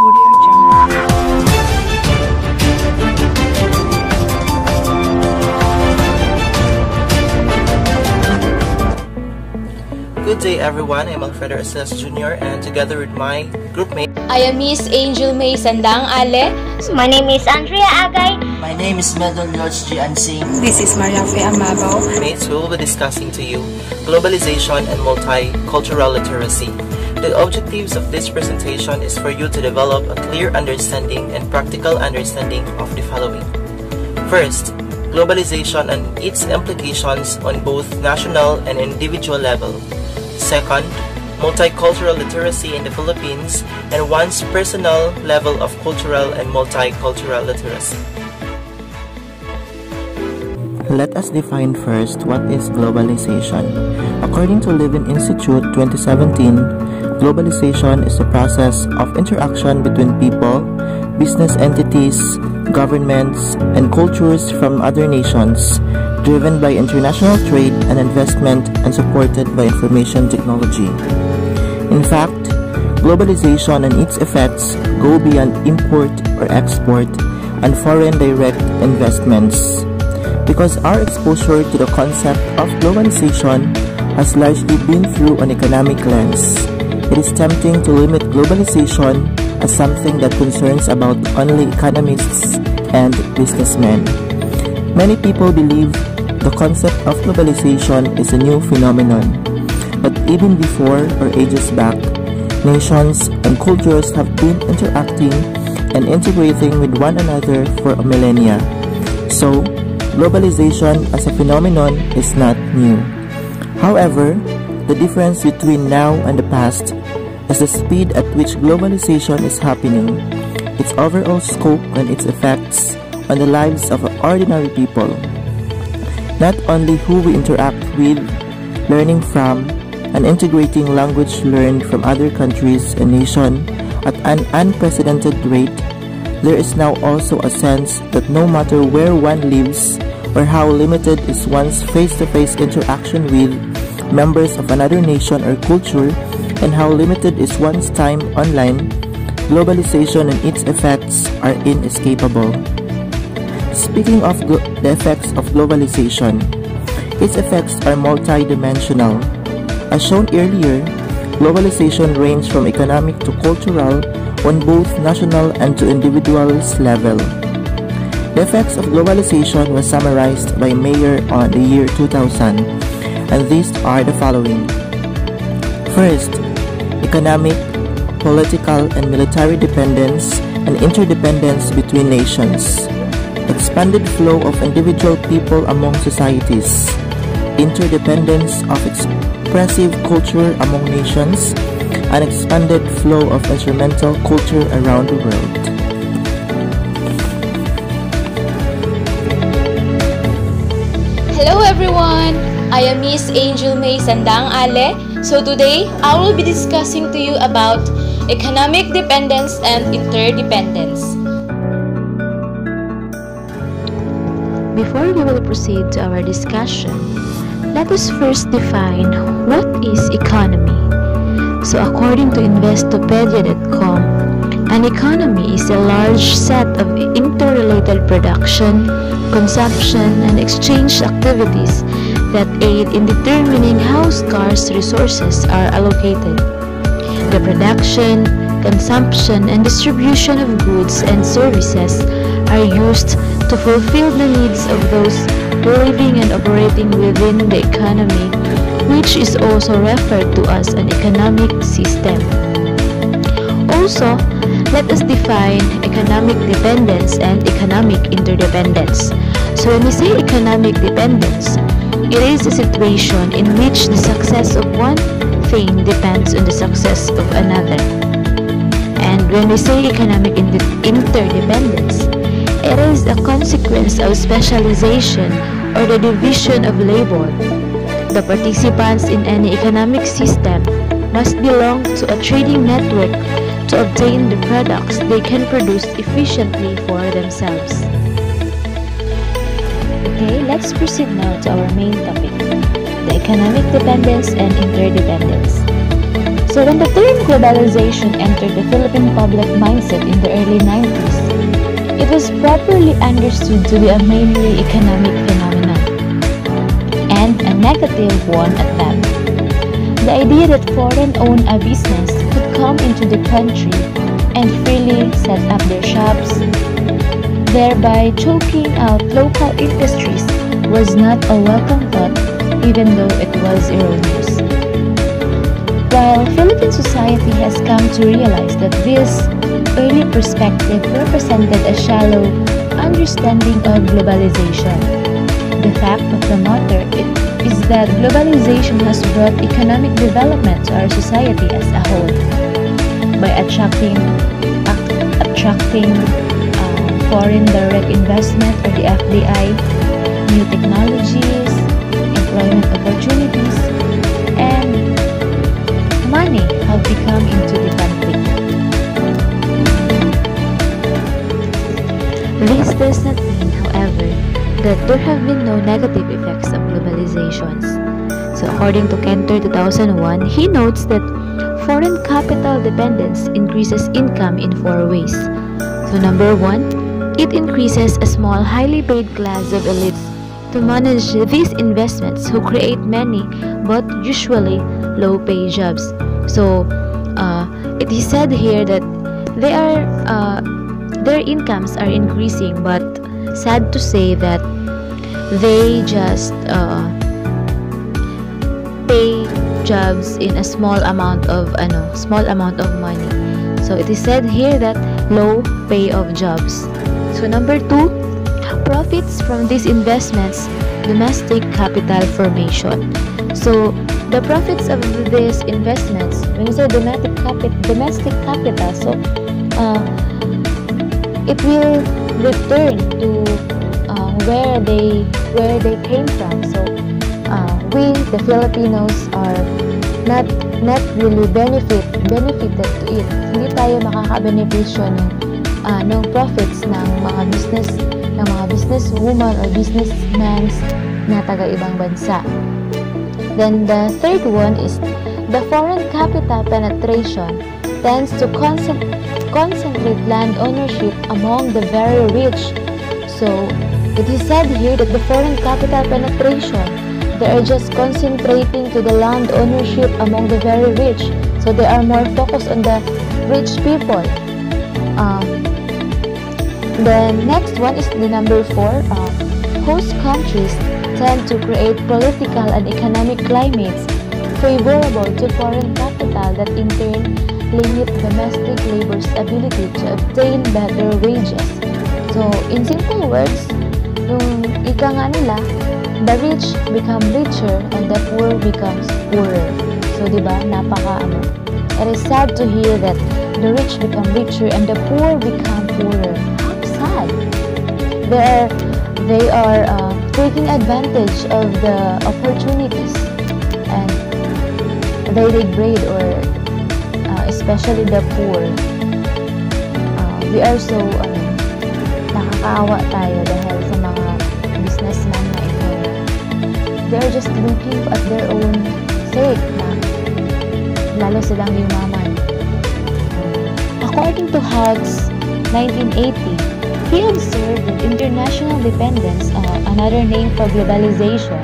Good day everyone, I'm Alfredo Arcelas Jr. and together with my groupmate, I am Miss Angel May Sandang Ale. My name is Andrea Agay. My name is Medal George G. Ansing. This is Maria Fe Amabao. mates who will be discussing to you globalization and multicultural literacy. The objectives of this presentation is for you to develop a clear understanding and practical understanding of the following. First, globalization and its implications on both national and individual level. Second, multicultural literacy in the Philippines and one's personal level of cultural and multicultural literacy. Let us define first what is globalization. According to Levin Institute 2017, globalization is the process of interaction between people, business entities, governments, and cultures from other nations, driven by international trade and investment and supported by information technology. In fact, globalization and its effects go beyond import or export and foreign direct investments. Because our exposure to the concept of globalization has largely been through an economic lens, it is tempting to limit globalization as something that concerns about only economists and businessmen. Many people believe the concept of globalization is a new phenomenon, but even before or ages back, nations and cultures have been interacting and integrating with one another for millennia. So, globalization as a phenomenon is not new. However, the difference between now and the past is the speed at which globalization is happening, its overall scope and its effects on the lives of ordinary people. Not only who we interact with, learning from, and integrating language learned from other countries and nations at an unprecedented rate, there is now also a sense that no matter where one lives or how limited is one's face-to-face interaction with members of another nation or culture, and how limited is one's time online, globalization and its effects are inescapable. Speaking of the effects of globalization, its effects are multidimensional. As shown earlier, globalization ranges from economic to cultural on both national and to individuals level. The effects of globalization were summarized by Mayer on the year 2000, and these are the following. First, economic, political, and military dependence and interdependence between nations. Expanded flow of individual people among societies, interdependence of expressive culture among nations, and expanded flow of instrumental culture around the world. Hello everyone! I am Miss Angel May Sandang Ale. So today, I will be discussing to you about economic dependence and interdependence. Before we will proceed to our discussion, let us first define what is economy. So according to Investopedia.com, an economy is a large set of interrelated production, consumption, and exchange activities that aid in determining how scarce resources are allocated. The production, consumption, and distribution of goods and services are used to fulfill the needs of those living and operating within the economy, which is also referred to as an economic system. Also, let us define economic dependence and economic interdependence. So when we say economic dependence, it is a situation in which the success of one thing depends on the success of another. And when we say economic interdependence, it is a consequence of specialization or the division of labor. The participants in any economic system must belong to a trading network to obtain the products they can produce efficiently for themselves. Okay, let's proceed now to our main topic, the economic dependence and interdependence. So when the term globalization entered the Philippine public mindset in the early 90s, it was properly understood to be a mainly economic phenomenon, and a negative one at that. The idea that foreign-owned business could come into the country and freely set up their shops, thereby choking out local industries, was not a welcome thought, even though it was erroneous. While Philippine society has come to realize that this early perspective represented a shallow understanding of globalization, the fact of the matter is that globalization has brought economic development to our society as a whole by attracting foreign direct investment, or the FDI, new technologies, employment opportunities, and money have become into the country. This does not mean, however, that there have been no negative effects of globalizations. So according to Kenter 2001, he notes that foreign capital dependence increases income in 4 ways. So number 1, it increases a small, highly paid class of elites to manage these investments who create many but usually low-pay jobs. So it is said here that their incomes are increasing, but sad to say that they just pay jobs in a small amount of money. So it is said here that low pay of jobs. So number 2, profits from these investments, domestic capital formation. So the profits of these investments, when you say domestic capital, so it will return to where they came from. So we, the Filipinos, are not really benefited to it. Hindi tayo makaka-benepisyo ng profits ng mga businesswoman or businessmen na taga-ibang bansa. Then the third one is the foreign capital penetration tends to concentrate land ownership among the very rich. So it is said here that the foreign capital penetration, they are just concentrating to the land ownership among the very rich. So they are more focused on the rich people. The next one is the number 4. Host countries tend to create political and economic climates favorable to foreign capital that in turn limit domestic labor's ability to obtain better wages. So in simple words, yung ika nga nila, the rich become richer and the poor becomes poorer. So diba, it is sad to hear that the rich become richer and the poor become poorer. How sad! They are taking advantage of the opportunities, and they degrade, or especially the poor. We are so nakakaawa tayo dahil sa mga businessmen na ito. They are just looking at their own sake na lalo silang yumaman. According to Hout's 1980, he observed that international dependence, another name for globalization,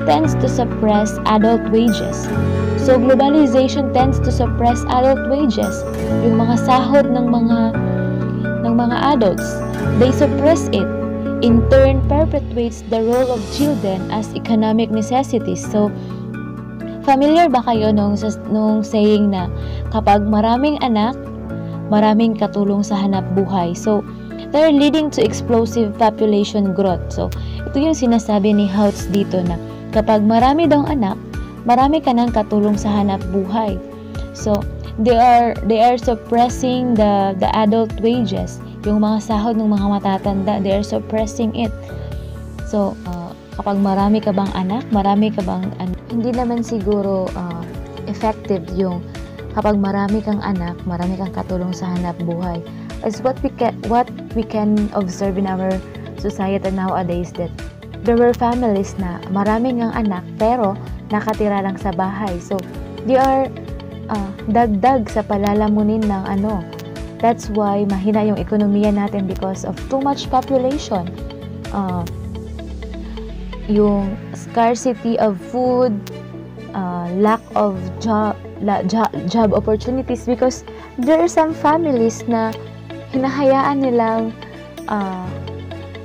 tends to suppress adult wages. So globalization tends to suppress adult wages. Yung mga sahod ng mga adults, they suppress it. In turn, perpetuates the role of children as economic necessities. So familiar ba kayo nung saying na kapag maraming anak, maraming katulong sa hanap buhay? So they're leading to explosive population growth. So ito yung sinasabi ni Houts dito na kapag marami daw anak, marami ka ng katulong sa hanap buhay. So they are suppressing the adult wages. Yung mga sahod ng mga matatanda, they are suppressing it. So kapag marami ka bang anak, hindi naman siguro effective yung kapag marami kang anak, marami kang katulong sa hanap buhay. Is what we can observe in our society nowadays, that there were families na maraming ang anak pero nakatira lang sa bahay. So they are dagdag sa palalamunin ng That's why mahina yung ekonomiya natin because of too much population. Yung scarcity of food, lack of job opportunities, because there are some families na hinahayaan nilang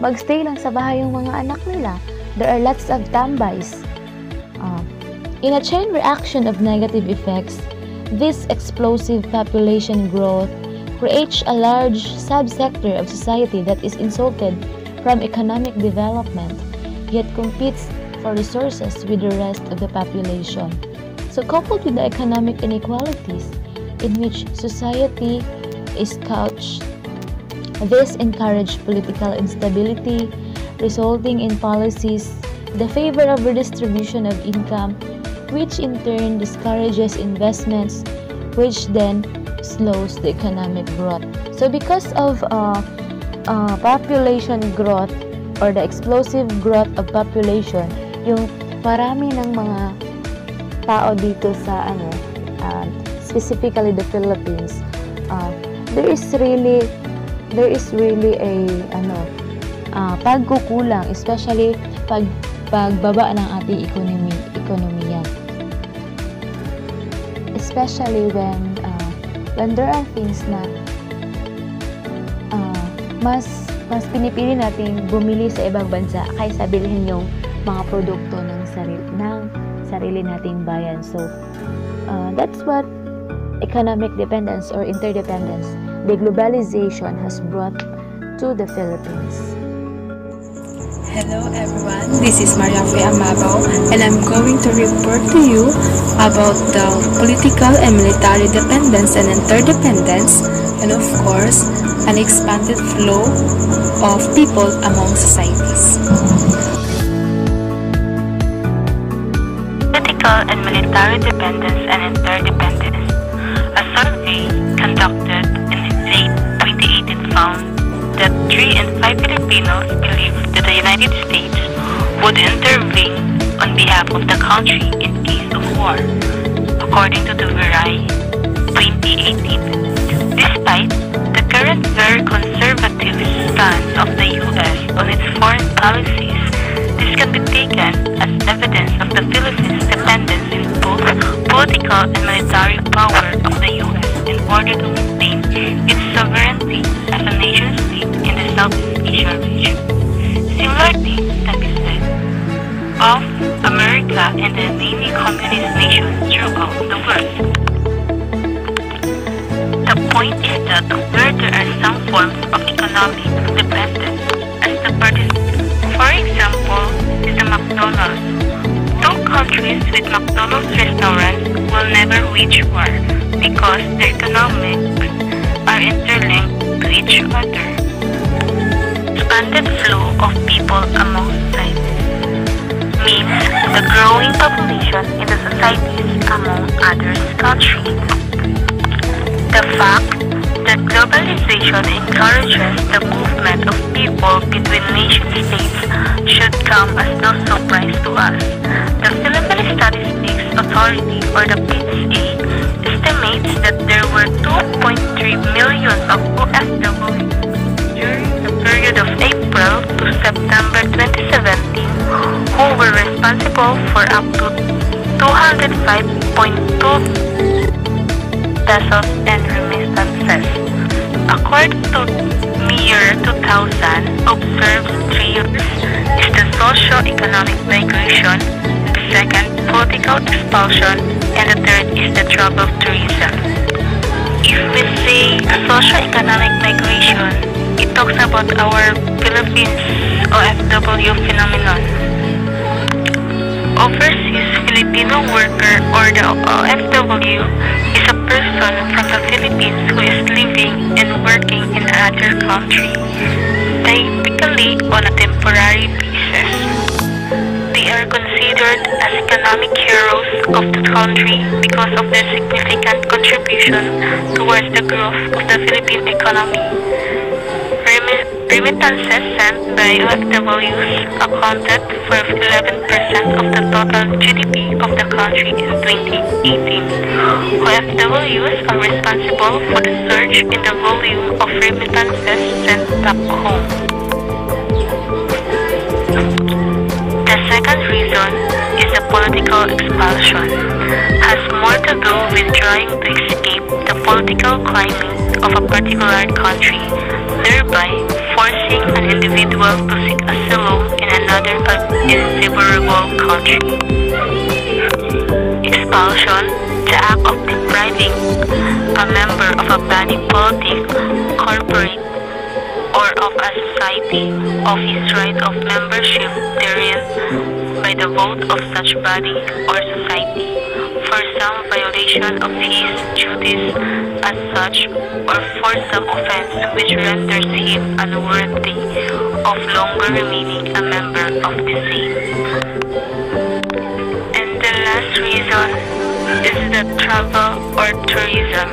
magstay lang sa bahay yung mga anak nila. There are lots of tambays. In a chain reaction of negative effects, this explosive population growth creates a large subsector of society that is insulted from economic development, yet competes for resources with the rest of the population. So coupled with the economic inequalities in which society is couched, this encourages political instability, resulting in policies in the favor of redistribution of income, which in turn discourages investments, which then slows the economic growth. So because of population growth or the explosive growth of population, yung marami ng mga tao dito sa specifically the Philippines, there is really a pagkukulang, especially pagbaba ng ating ekonomiya. Especially when there are things na mas pinipili nating bumili sa ibang bansa kaysa bilhin yung mga produkto ng sarili nating bayan. So that's what economic dependence or interdependence, the globalization, has brought to the Philippines. Hello everyone, this is Mariafe Amabao, and I'm going to report to you about the political and military dependence and interdependence, and of course, an expanded flow of people among societies. Political and military dependence and interdependence. A survey conducted in late 2018 found that 3 in 5 Filipinos believe that the United States would intervene on behalf of the country in case of war, according to the VRI 2018. Despite the current very conservative stance of the U.S. on its foreign policies, this can be taken as evidence of the Philippines' dependence in both political and military power of the U.S. in order to maintain its sovereignty as a nation-state in the Southeast Asia region. Similar things can be said of America and the many communist nations throughout the world. The point is that where there are some forms of economic dependence, as the participants, for example, is the McDonald's. Two countries with McDonald's restaurants will never wage war because their economics are interlinked to each other. Expanded flow of people among societies means the growing population in the societies among others countries. The fact that globalization encourages the movement of people between nation-states should come as no surprise to us. The Philippine Statistics Authority, or the PSA, estimates that there were 2.3 million of OFWs during the period of April to September 2017 who were responsible for up to 205.2 pesos and remittances. According to year 2000, observed 3 years is the socio-economic migration, the second political expulsion, and the third is the troubled tourism. If we say socio-economic migration, it talks about our Philippines OFW phenomenon. Overseas Filipino worker, or the OFW, is a person from the Philippines who is living and working in another country, typically on a temporary basis. They are considered as economic heroes of the country because of their significant contribution towards the growth of the Philippine economy. Remittances sent by OFWs accounted for 11% of the total GDP of the country in 2018. OFWs are responsible for the surge in the volume of remittances sent back home. The second reason is the political expulsion. Has more to do with trying to escape the political climate of a particular country, thereby forcing an individual to seek asylum in another unfavorable country. Expulsion, the act of depriving a member of a body politic, corporate, or of a society of his right of membership therein by the vote of such body or society for some violation of his duties as such or for some offense which renders him unworthy of longer remaining a member of the same. And the last reason is the travel or tourism.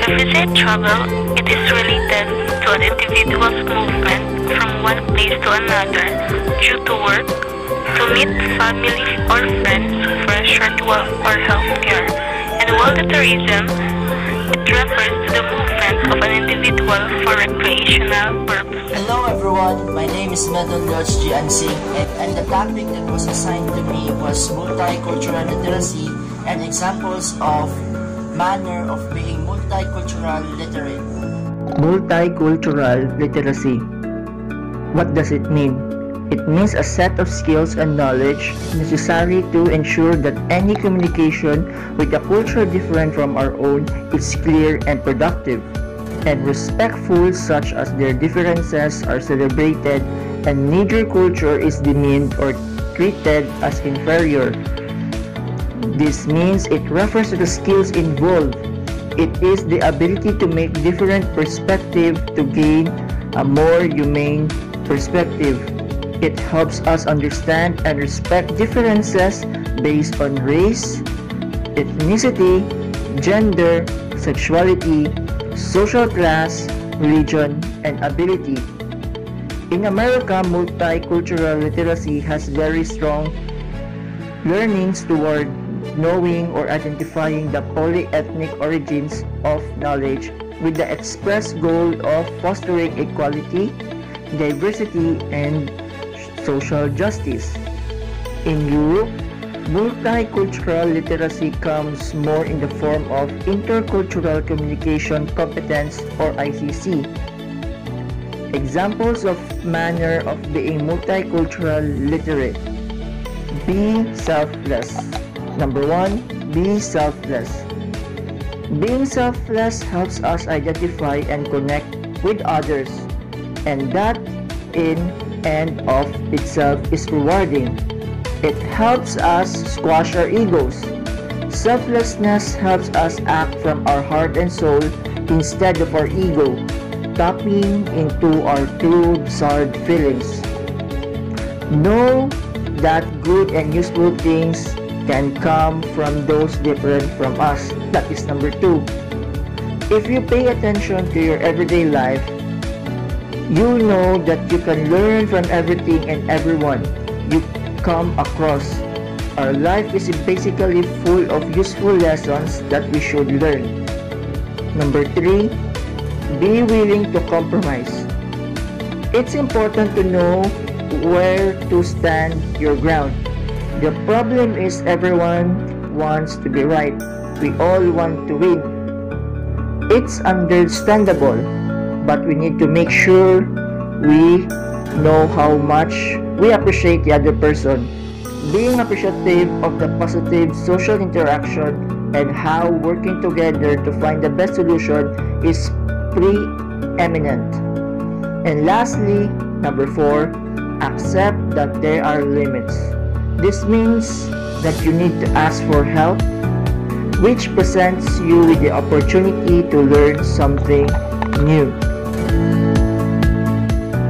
If we say travel, it is related to an individual's movement from one place to another due to work, to meet family or friends for a short while or healthcare. And while the tourism, it refers to the movement of an individual for recreational purposes. Hello everyone, my name is Levin Institute, and the topic that was assigned to me was multicultural literacy and examples of manner of being multicultural literate. Multicultural literacy. What does it mean? It means a set of skills and knowledge necessary to ensure that any communication with a culture different from our own is clear and productive, and respectful, such as their differences are celebrated and neither culture is demeaned or treated as inferior. This means it refers to the skills involved. It is the ability to make different perspectives to gain a more humane perspective. It helps us understand and respect differences based on race, ethnicity, gender, sexuality, social class, religion, and ability. In America, multicultural literacy has very strong learnings toward knowing or identifying the polyethnic origins of knowledge with the express goal of fostering equality, diversity, and social justice. In Europe, multicultural literacy comes more in the form of intercultural communication competence or ICC. Examples of manner of being multicultural literate. Be selfless. Number 1, be selfless. Being selfless helps us identify and connect with others, and that in and of itself is rewarding. It helps us squash our egos. Selflessness helps us act from our heart and soul instead of our ego, tapping into our true desired feelings. Know that good and useful things can come from those different from us. That is number 2. If you pay attention to your everyday life, you know that you can learn from everything and everyone you come across. Our life is basically full of useful lessons that we should learn. Number 3, be willing to compromise. It's important to know where to stand your ground. The problem is everyone wants to be right. We all want to win. It's understandable, but we need to make sure we know how much we appreciate the other person. Being appreciative of the positive social interaction and how working together to find the best solution is preeminent. And lastly, number 4, accept that there are limits. This means that you need to ask for help, which presents you with the opportunity to learn something new.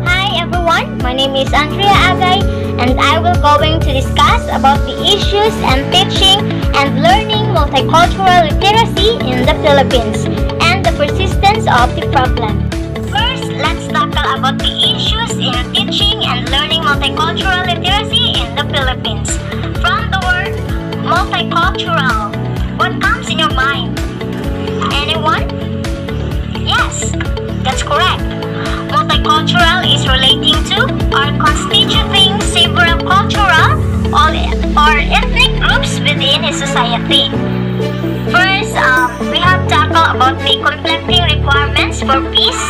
Hi everyone, my name is Andrea Agay and I will going to discuss about the issues and teaching and learning multicultural literacy in the Philippines and the persistence of the problem. First, let's tackle about the issues in teaching and learning multicultural literacy in the Philippines. From the word multicultural, what comes in your mind? Anyone? Yes, that's correct. Multicultural is relating to or constituting several cultural or ethnic groups within a society. First, we have tackled about the conflicting requirements for peace.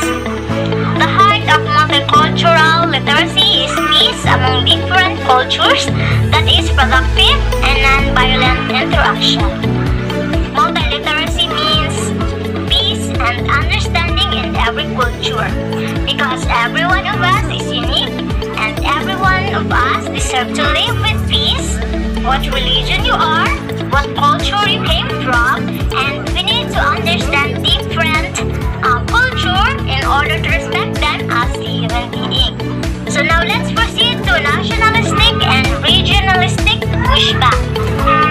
The heart of multicultural literacy is peace among different cultures that is productive and non-violent interaction. Multiliteracy means peace and understanding in every culture, because every one of us is unique and every one of us deserves to live with peace, what religion you are, what culture you came from, and we need to understand different culture in order to respect them as a human being. So now let's proceed to nationalistic and regionalistic pushback.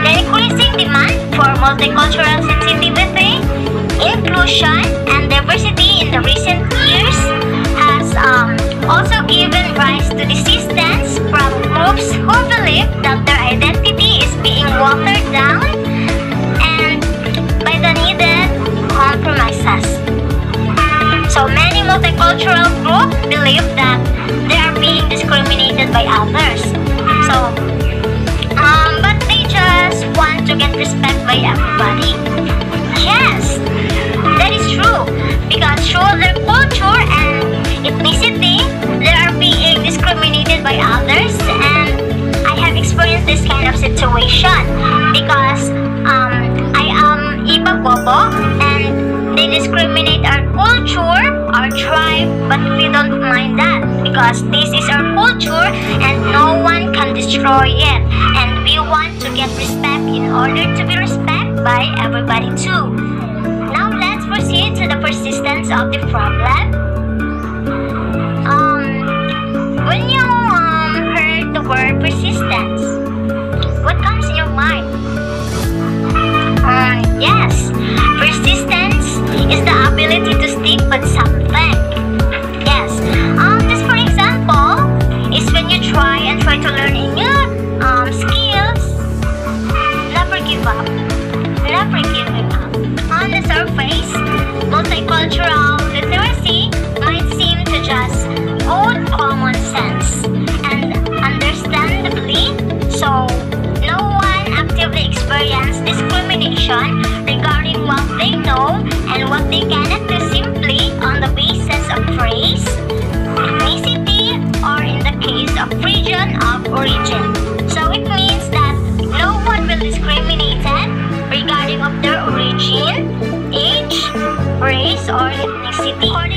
The increasing demand for multicultural sensitivity, inclusion, and diversity in the recent years has also given rise to resistance from groups who believe that their identity is being watered down and by the needed compromises. So many multicultural groups believe that they are being discriminated by others. But they just want to get respect by everybody. Yes, that is true, because through their culture and ethnicity, they are being discriminated by others, and I have experienced this kind of situation because I am Iba Bobo, and they discriminate our culture, our tribe, but we don't mind that because this is our culture and no one can destroy it, and we want to get respect in order to be respected by everybody too. Now let's proceed to the persistence of the problem. When you heard the word persistence, what comes in your mind? Yes, persistence is the ability to stick with something. Yes, just for example, is when you try to learn a new skills. Never give up. Never giving up. On the surface, multicultural literacy might seem to just old common sense, and understandably so, no one actively experiences discrimination regarding what they know and what they cannot do simply on the basis of race, ethnicity, or in the case of region of origin. So it means that no one will discriminate regarding of their origin, age, race, or ethnicity.